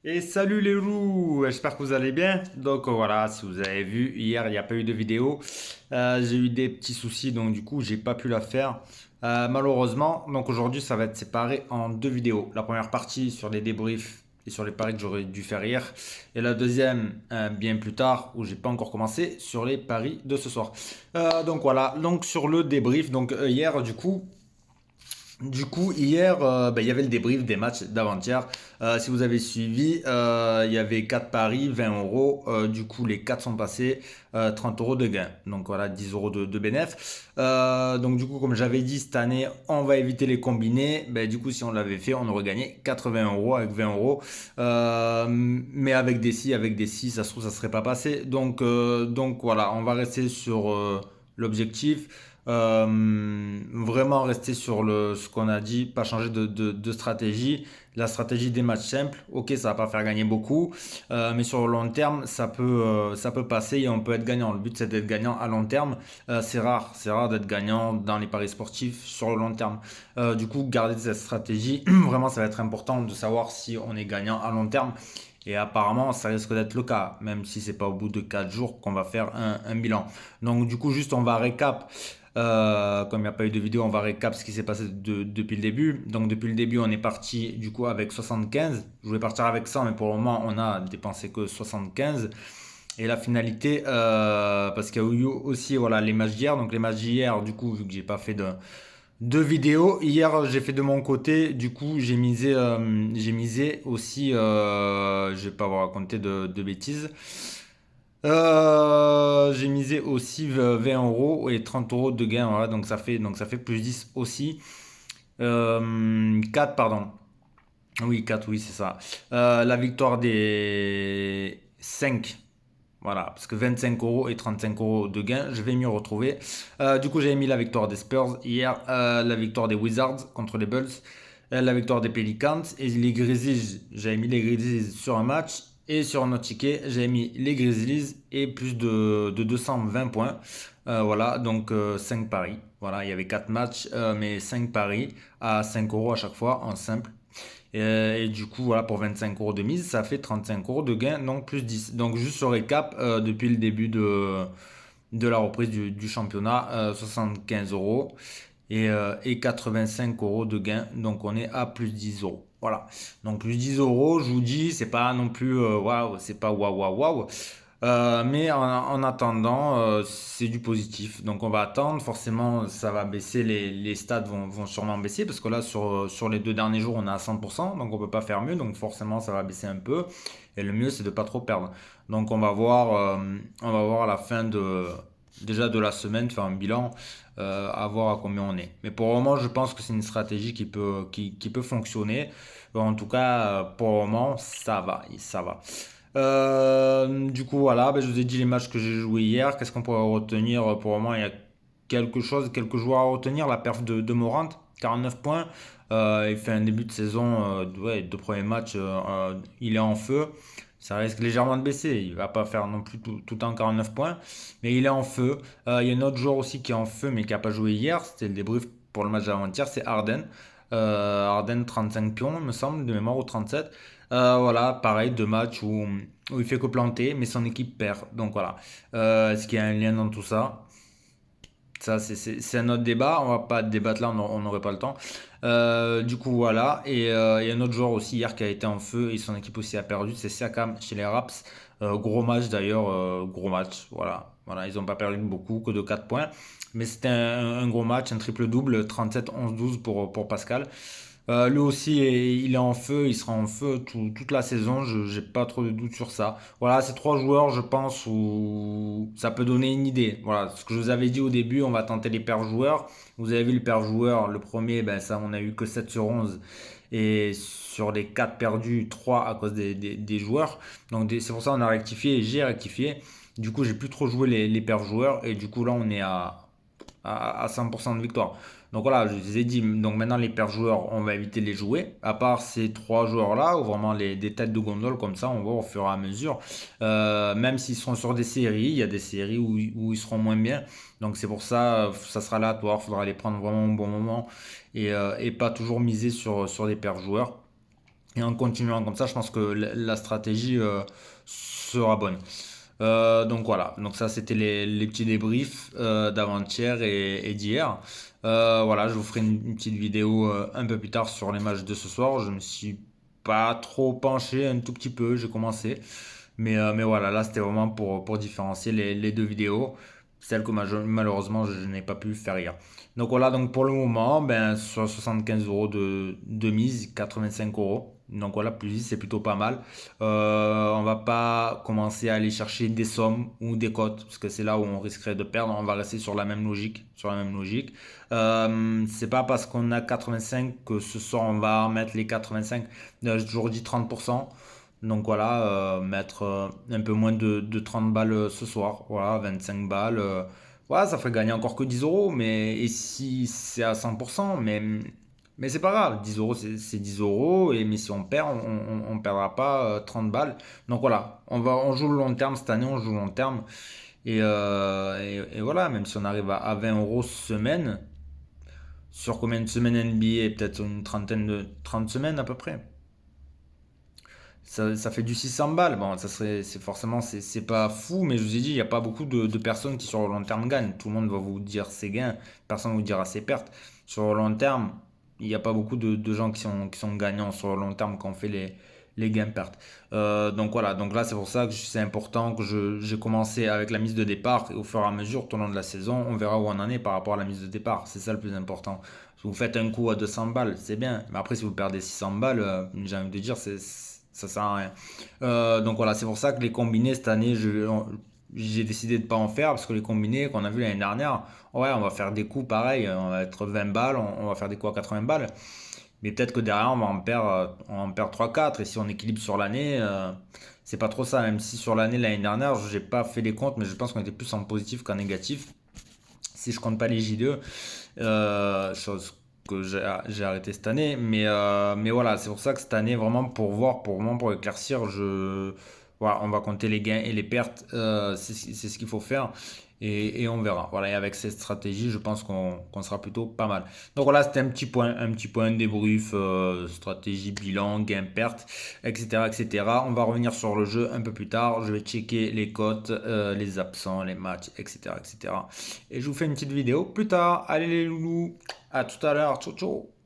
Et salut les loups, j'espère que vous allez bien. Donc voilà, si vous avez vu, hier il n'y a pas eu de vidéo. J'ai eu des petits soucis, donc du coup j'ai pas pu la faire. Malheureusement, donc aujourd'hui ça va être séparé en deux vidéos. La première partie sur les débriefs et sur les paris que j'aurais dû faire hier. Et la deuxième, bien plus tard, où j'ai pas encore commencé, sur les paris de ce soir. Donc voilà, donc sur le débrief, donc hier du coup. Hier, il y avait le débrief des matchs d'avant-hier. Si vous avez suivi, il y avait 4 paris, 20 euros. Du coup, les 4 sont passés, 30 euros de gain. Donc voilà, 10 euros de bénéf. Donc du coup, comme j'avais dit, cette année, on va éviter les combinés. Ben, du coup, si on l'avait fait, on aurait gagné 80 euros avec 20 euros. Mais avec des si, ça se trouve, ça serait pas passé. Donc voilà, on va rester sur l'objectif. Vraiment rester sur ce qu'on a dit, pas changer de stratégie. La stratégie des matchs simples, ok, ça va pas faire gagner beaucoup, mais sur le long terme, ça peut passer et on peut être gagnant. Le but, c'est d'être gagnant à long terme. C'est rare d'être gagnant dans les paris sportifs sur le long terme. Du coup, garder cette stratégie, vraiment, ça va être important de savoir si on est gagnant à long terme. Et apparemment, ça risque d'être le cas, même si c'est pas au bout de 4 jours qu'on va faire un bilan. Donc, du coup, juste on va récap. Comme il n'y a pas eu de vidéo, on va récap ce qui s'est passé depuis le début. Donc depuis le début, on est parti du coup avec 75. Je voulais partir avec 100, mais pour le moment, on a dépensé que 75. Et la finalité, parce qu'il y a eu aussi voilà, les matchs d'hier. Donc les matchs d'hier, du coup, vu que j'ai pas fait de vidéos, hier j'ai fait de mon côté. Du coup, j'ai misé aussi, je vais pas vous raconter de bêtises. J'ai misé aussi 20 euros et 30 euros de gain, voilà, donc ça fait plus 10 aussi. 4, pardon. Oui, 4 oui, c'est ça. La victoire des 5, voilà, parce que 25 euros et 35 euros de gain, je vais m'y retrouver. Du coup, j'avais mis la victoire des Spurs hier, la victoire des Wizards contre les Bulls, la victoire des Pelicans et les Grizzlies. J'avais mis les Grizzlies sur un match et sur un autre ticket, j'avais mis les Grizzlies et plus de 220 points. Voilà, donc 5 paris. Voilà, il y avait 4 matchs, mais 5 paris à 5 euros à chaque fois en simple. Et du coup, voilà, pour 25 euros de mise, ça fait 35 euros de gain, donc plus 10. Donc juste ce récap, depuis le début de la reprise du championnat, 75 euros et 85 euros de gain. Donc on est à plus 10 euros. Voilà. Donc plus 10 euros, je vous dis, c'est pas non plus waouh, c'est pas waouh waouh waouh. Mais en attendant, c'est du positif. Donc on va attendre. Forcément, ça va baisser. Les stats vont sûrement baisser parce que là, sur les deux derniers jours, on est à 100%. Donc on peut pas faire mieux. Donc forcément, ça va baisser un peu. Et le mieux, c'est de pas trop perdre. Donc on va voir à la fin déjà de la semaine, faire un bilan, à voir à combien on est. Mais pour le moment, je pense que c'est une stratégie qui peut fonctionner. En tout cas, pour le moment, ça va, ça va. Du coup, voilà, ben, je vous ai dit les matchs que j'ai joués hier. Qu'est-ce qu'on pourrait retenir pour le moment? Il y a quelque chose, quelques joueurs à retenir. La perf de Morant, 49 points. Il fait un début de saison, ouais, deux premiers matchs, il est en feu. Ça risque légèrement de baisser. Il va pas faire non plus tout le temps 49 points, mais il est en feu. Il y a un autre joueur aussi qui est en feu, mais qui n'a pas joué hier. C'était le débrief pour le match d'avant-hier, c'est Harden. Harden 35 pions, il me semble, de mémoire, ou 37. Voilà, pareil, deux matchs où il fait que planter, mais son équipe perd. Donc voilà. Est-ce qu'il y a un lien dans tout ça? Ça, c'est un autre débat. On va pas débattre là, on n'aurait pas le temps. Du coup, voilà. Et il y a un autre joueur aussi hier qui a été en feu et son équipe aussi a perdu. C'est Siakam chez les Raps. Gros match d'ailleurs, gros match. Voilà. Voilà, ils n'ont pas perdu beaucoup, que de 4 points. Mais c'était un gros match, un triple-double, 37-11-12 pour Pascal. Lui aussi, il est en feu, il sera en feu toute la saison, je j'ai pas trop de doutes sur ça. Voilà, ces trois joueurs, je pense, où ça peut donner une idée. Voilà, ce que je vous avais dit au début, on va tenter les paires joueurs. Vous avez vu le paire joueur, le premier, ben ça, on a eu que 7 sur 11. Et sur les 4 perdus, 3 à cause des joueurs. Donc c'est pour ça qu'on a rectifié et j'ai rectifié. Du coup, j'ai plus trop joué les paires joueurs. Et du coup, là, on est à 100% de victoire. Donc voilà, je vous ai dit, donc maintenant les paires joueurs, on va éviter de les jouer. À part ces trois joueurs-là, ou vraiment des têtes de gondole comme ça, on va au fur et à mesure. Même s'ils seront sur des séries, il y a des séries où ils seront moins bien. Donc c'est pour ça, ça sera aléatoire, il faudra les prendre vraiment au bon moment et pas toujours miser sur des paires joueurs. Et en continuant comme ça, je pense que la stratégie sera bonne. Donc voilà, donc ça c'était les petits débriefs d'avant-hier et d'hier. Voilà, je vous ferai une petite vidéo un peu plus tard sur les matchs de ce soir. Je me suis pas trop penché, un tout petit peu, j'ai commencé. Mais voilà, là c'était vraiment pour différencier les deux vidéos, celles que malheureusement je n'ai pas pu faire hier. Donc voilà, donc pour le moment, ben, sur 75 euros de mise, 85 euros. Donc voilà, plus 10, c'est plutôt pas mal. On va pas commencer à aller chercher des sommes ou des cotes, parce que c'est là où on risquerait de perdre. On va rester sur la même logique. Sur la même logique. C'est pas parce qu'on a 85 que ce soir on va mettre les 85. J'ai toujours dit 30%. Donc voilà, mettre un peu moins de 30 balles ce soir. Voilà, 25 balles. Voilà, ça ferait gagner encore que 10 euros. Mais et si c'est à 100%, mais c'est pas grave. 10 euros, c'est 10 euros. Mais si on perd, on perdra pas 30 balles. Donc voilà, on joue le long terme cette année, on joue le long terme. Et voilà, même si on arrive à 20 euros semaine, sur combien de semaines NBA? Peut-être une trentaine de 30 semaines à peu près. Ça fait du 600 balles. Bon, ça serait, c'est forcément, c'est pas fou, mais je vous ai dit, il n'y a pas beaucoup de personnes qui sur le long terme gagnent. Tout le monde va vous dire ses gains, personne ne vous dira ses pertes. Sur le long terme, il n'y a pas beaucoup de gens qui sont gagnants sur le long terme quand on fait les gains-pertes. Donc voilà, donc là c'est pour ça que c'est important que j'ai commencé avec la mise de départ et au fur et à mesure, tout au long de la saison, on verra où on en est par rapport à la mise de départ. C'est ça le plus important. Si vous faites un coup à 200 balles, c'est bien. Mais après, si vous perdez 600 balles, j'ai envie de dire, ça sert à rien. Donc voilà, c'est pour ça que les combinés cette année, j'ai décidé de pas en faire parce que les combinés qu'on a vu l'année dernière, ouais, on va faire des coups pareil, on va être 20 balles, on va faire des coups à 80 balles. Mais peut-être que derrière, on en perd 3-4. Et si on équilibre sur l'année, c'est pas trop ça. Même si sur l'année dernière, j'ai pas fait les comptes, mais je pense qu'on était plus en positif qu'en négatif. Si je compte pas les J2, chose que j'ai arrêté cette année. Mais voilà, c'est pour ça que cette année, vraiment pour voir, vraiment pour éclaircir, voilà, on va compter les gains et les pertes. C'est ce qu'il faut faire. Et on verra. Voilà, et avec cette stratégie, je pense qu'on sera plutôt pas mal. Donc voilà, c'était un petit point débrief, stratégie, bilan, gain, perte, etc., etc. On va revenir sur le jeu un peu plus tard. Je vais checker les cotes, les absents, les matchs, etc., etc. Et je vous fais une petite vidéo plus tard. Allez les loulous, à tout à l'heure, ciao ciao.